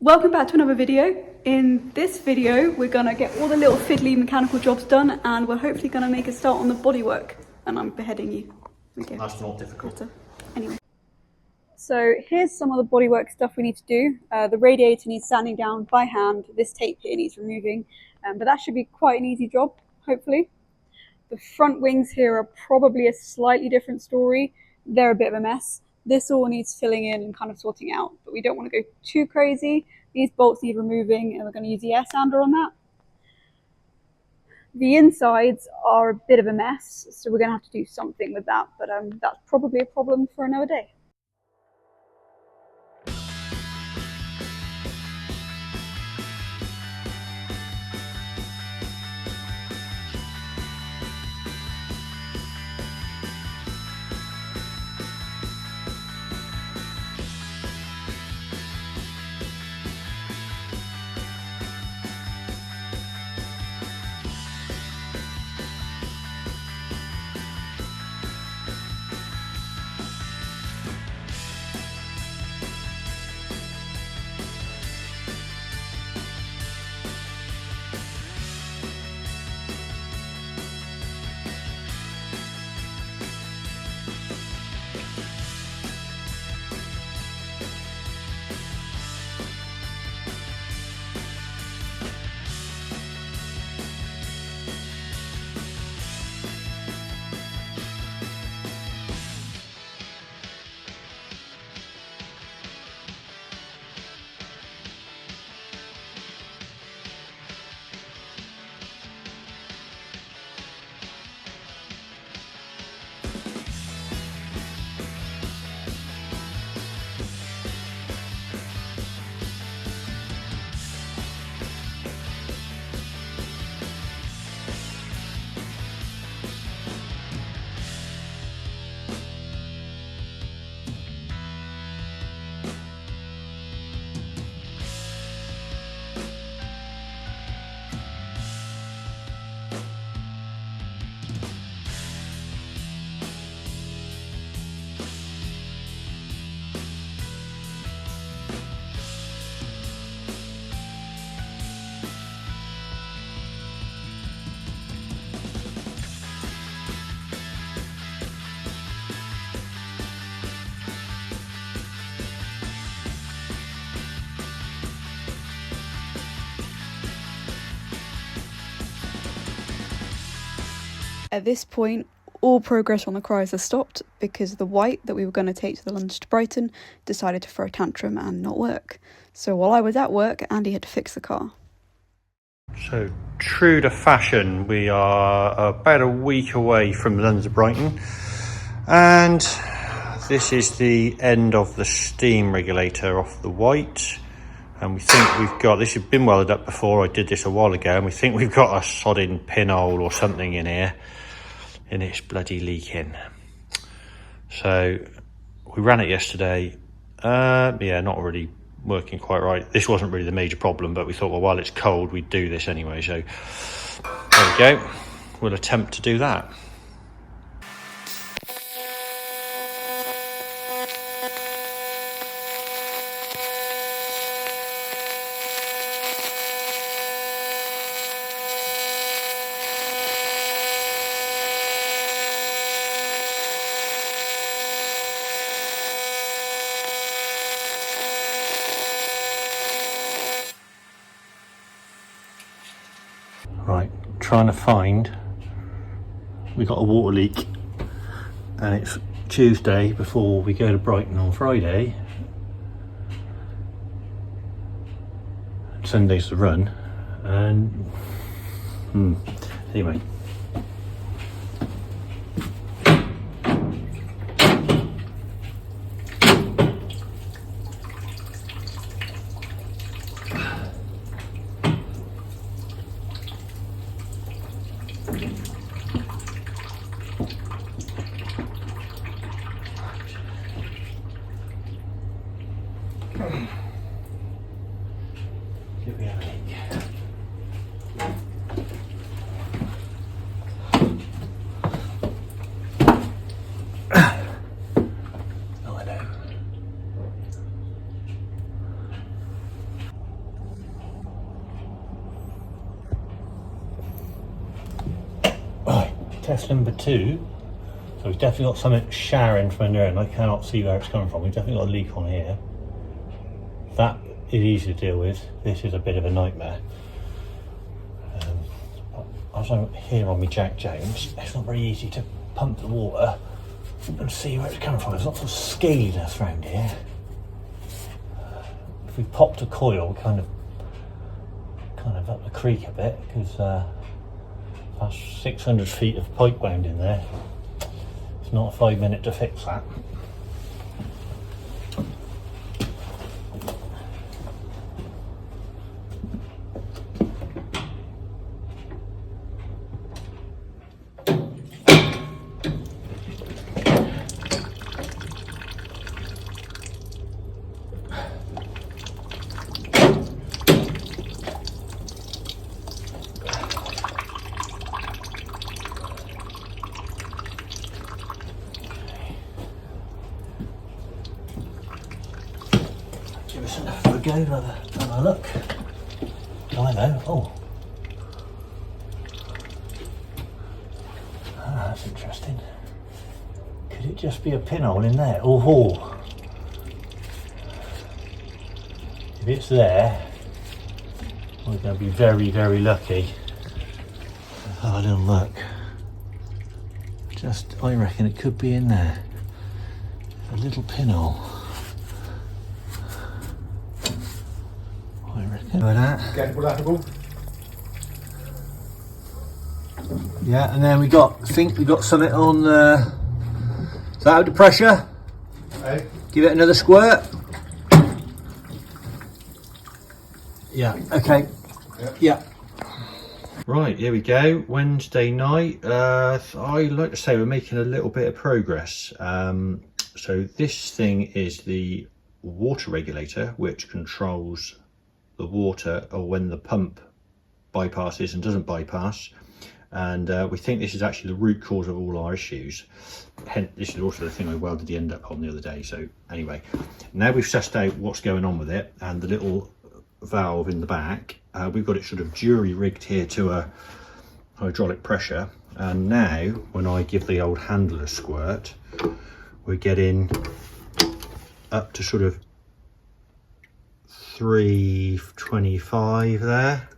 Welcome back to another video. In this video, we're gonna get all the little fiddly mechanical jobs done, and we're hopefully gonna make a start on the bodywork. And I'm beheading you. Okay. That's not difficult. Anyway. So here's some of the bodywork stuff we need to do. The radiator needs sanding down by hand. This tape here needs removing, but that should be quite an easy job, hopefully. The front wings here are probably a slightly different story. They're a bit of a mess. This all needs filling in and kind of sorting out, but we don't want to go too crazy. These bolts need removing, and we're going to use the air sander on that. The insides are a bit of a mess, so we're going to have to do something with that, but that's probably a problem for another day. At this point, all progress on the Chrysler stopped because the white that we were going to take to the lunch to Brighton decided to throw a tantrum and not work. So while I was at work, Andy had to fix the car. So, true to fashion, we are about a week away from London to Brighton, and this is the end of the steam regulator off the white. And we think we've got, this has been welded up before, I did this a while ago, and we think we've got a sodding pinhole or something in here, and it's bloody leaking. So we ran it yesterday, yeah, not really working quite right. This wasn't really the major problem, but we thought, well, while it's cold, we'd do this anyway. So there we go, we'll attempt to do that. Right, trying to find, we got a water leak and it's Tuesday before we go to Brighton on Friday. Sunday's the run, and anyway. Give me a leak. Right, test number 2. So we've definitely got something showering from under there, and I cannot see where it's coming from. We've definitely got a leak on here. That is easy to deal with. This is a bit of a nightmare. As I'm here on my Jack Jones, it's not very easy to pump the water and see where it's coming from. There's lots of scaliness around here. If we popped a coil, we kind of up the creek a bit, because that's 600 feet of pipe wound in there. It's not a 5 minute to fix that. Give us enough of a go, have a look. Oh, hello. Oh. Ah, that's interesting. Could it just be a pinhole in there? Oh. If it's there, we're going to be very, very lucky. Have a little look. I reckon it could be in there. A little pinhole. I reckon. Like that. Yeah, and then I think we got something on. Is that out the pressure? Hey. Give it another squirt. Yeah. Okay. Yeah. Right, here we go. Wednesday night. I like to say we're making a little bit of progress. So this thing is the water regulator, which controls the water or when the pump bypasses and doesn't bypass. And we think this is actually the root cause of all our issues. Hence, this is also the thing I welded the end up on the other day. So anyway, now we've sussed out what's going on with it and the little valve in the back, we've got it sort of jury rigged here to a hydraulic pressure, and now when I give the old handle a squirt, we're getting up to sort of 325 there,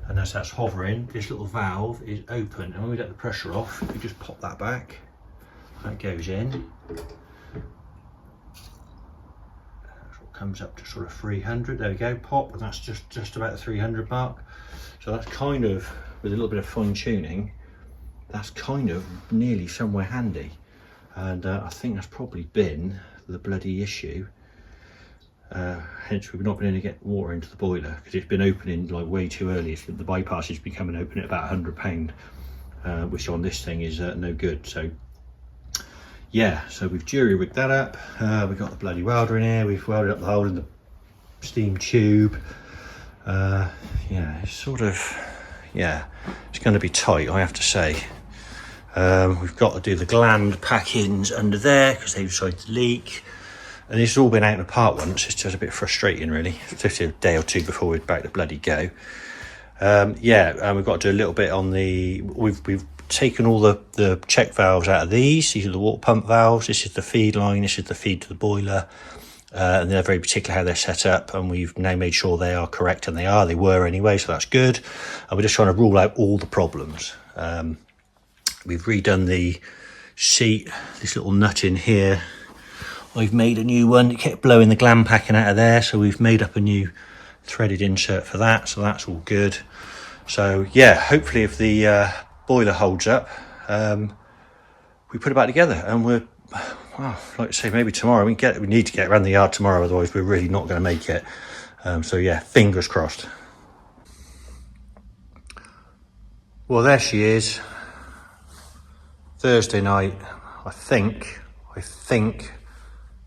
and as that's hovering, this little valve is open, and when we get the pressure off, we just pop that back, that goes in. Comes up to sort of 300. There we go, pop, and that's just about the 300 mark. So that's kind of, with a little bit of fine tuning, that's kind of nearly somewhere handy. And I think that's probably been the bloody issue. Hence we've not been able to get water into the boiler because it's been opening like way too early. So the bypass is becoming open at about £100, which on this thing is no good. So yeah, so we've jury rigged that up. We've got the bloody welder in here. We've welded up the hole in the steam tube. Yeah, it's sort of, yeah, it's going to be tight, I have to say. We've got to do the gland pack-ins under there because they decided to leak. And this has all been out and apart once. It's just a bit frustrating, really. It's just a day or two before we're about to bloody go. Yeah, we've got to do a little bit on the, we've taken all the check valves out of these. These are the water pump valves. This is the feed line. This is the feed to the boiler. And they're very particular how they're set up. And we've now made sure they are correct, and they were anyway, so that's good. And we're just trying to rule out all the problems. We've redone the seat, this little nut in here. I've made a new one. It kept blowing the gland packing out of there, so we've made up a new threaded insert for that, so that's all good. So yeah, hopefully if the boiler holds up, we put it back together, and we're, well, like I say, maybe tomorrow. We need to get around the yard tomorrow, otherwise we're really not going to make it. So yeah, fingers crossed. Well, there she is. Thursday night. I think,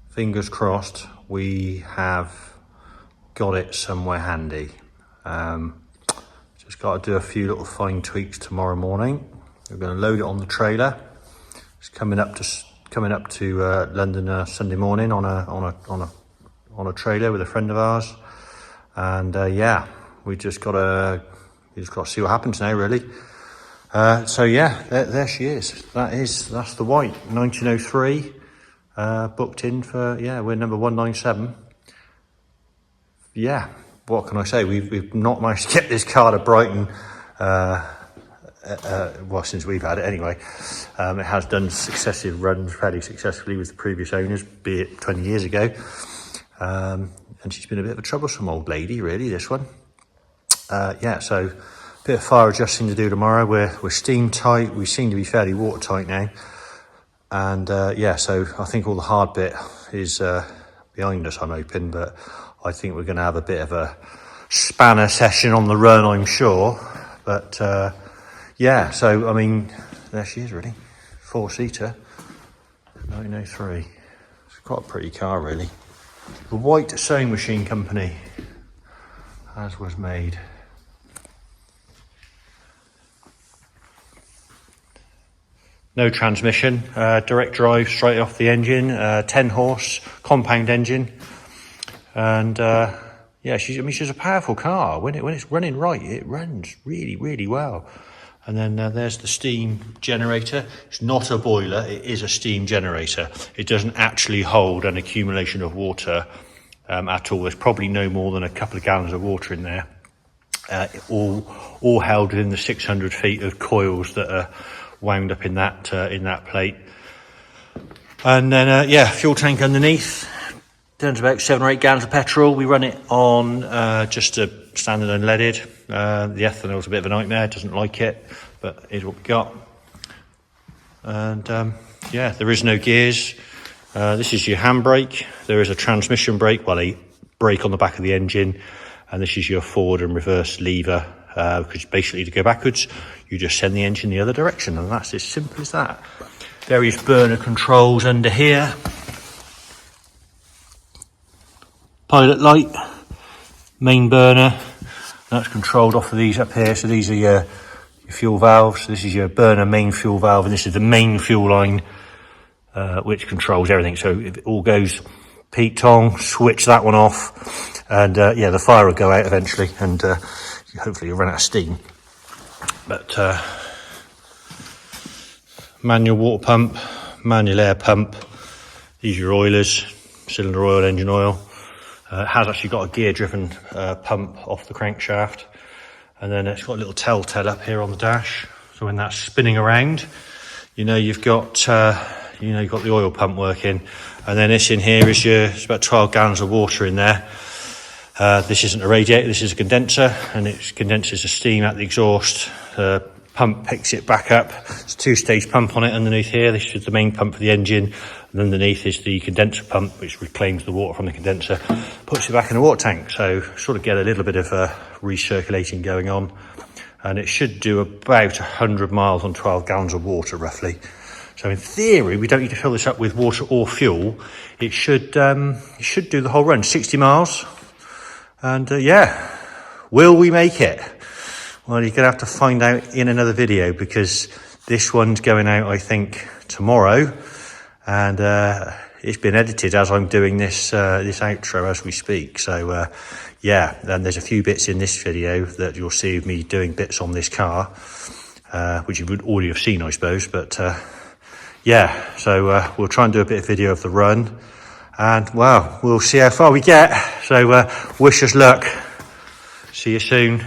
fingers crossed, we have got it somewhere handy. Just got to do a few little fine tweaks tomorrow morning. We're going to load it on the trailer. It's coming up to London Sunday morning on a trailer with a friend of ours, and yeah, we just got to see what happens now, really. So yeah, there she is. That's the white 1903. Booked in for, yeah, we're number 197. Yeah, what can I say? We've not managed to get this car to Brighton. Well, since we've had it anyway. It has done successive runs fairly successfully with the previous owners, be it 20 years ago. And she's been a bit of a troublesome old lady, really, this one. Yeah, so a bit of fire adjusting to do tomorrow. We're steam tight. We seem to be fairly watertight now. And yeah, so I think all the hard bit is behind us, I'm hoping. But I think we're going to have a bit of a spanner session on the run, I'm sure. But yeah, so I mean, there she is, really. 4-seater, 1903. It's quite a pretty car, really. The White Sewing Machine Company, as was made. No transmission, direct drive straight off the engine, 10 horse, compound engine. And yeah, she's a powerful car. When it's running right, it runs really, really well. And then there's the steam generator. It's not a boiler, it is a steam generator. It doesn't actually hold an accumulation of water at all. There's probably no more than a couple of gallons of water in there. All held within the 600 feet of coils that are wound up in that plate. And then yeah, fuel tank underneath. Turns about 7 or 8 gallons of petrol. We run it on just a standard unleaded. The ethanol's a bit of a nightmare, doesn't like it, but here's what we got. And yeah, there is no gears. This is your handbrake. There is a transmission brake, well, a brake on the back of the engine. And this is your forward and reverse lever, because basically to go backwards, you just send the engine the other direction, and that's as simple as that. Various burner controls under here. Pilot light, main burner, that's controlled off of these up here. So these are your fuel valves. This is your burner main fuel valve, and this is the main fuel line, which controls everything. So if it all goes peak tong, switch that one off, and yeah, the fire will go out eventually, and hopefully you'll run out of steam. But manual water pump, manual air pump, these are your oilers, cylinder oil, engine oil. It has actually got a gear-driven pump off the crankshaft, and then it's got a little telltale up here on the dash. So when that's spinning around, you know you've got the oil pump working. And then this in here is it's about 12 gallons of water in there. This isn't a radiator, this is a condenser, and it condenses the steam out the exhaust. The pump picks it back up. It's a 2-stage pump on it underneath here. This is the main pump for the engine, and underneath is the condenser pump, which reclaims the water from the condenser, puts it back in the water tank. So sort of get a little bit of recirculating going on, and it should do about 100 miles on 12 gallons of water roughly. So in theory, we don't need to fill this up with water or fuel. It should do the whole run, 60 miles. And yeah, will we make it? Well, you're going to have to find out in another video, because this one's going out, I think, tomorrow. And it's been edited as I'm doing this outro as we speak. So yeah, and there's a few bits in this video that you'll see of me doing bits on this car, which you would already have seen, I suppose. But yeah, so we'll try and do a bit of video of the run. And well, we'll see how far we get. So wish us luck. See you soon.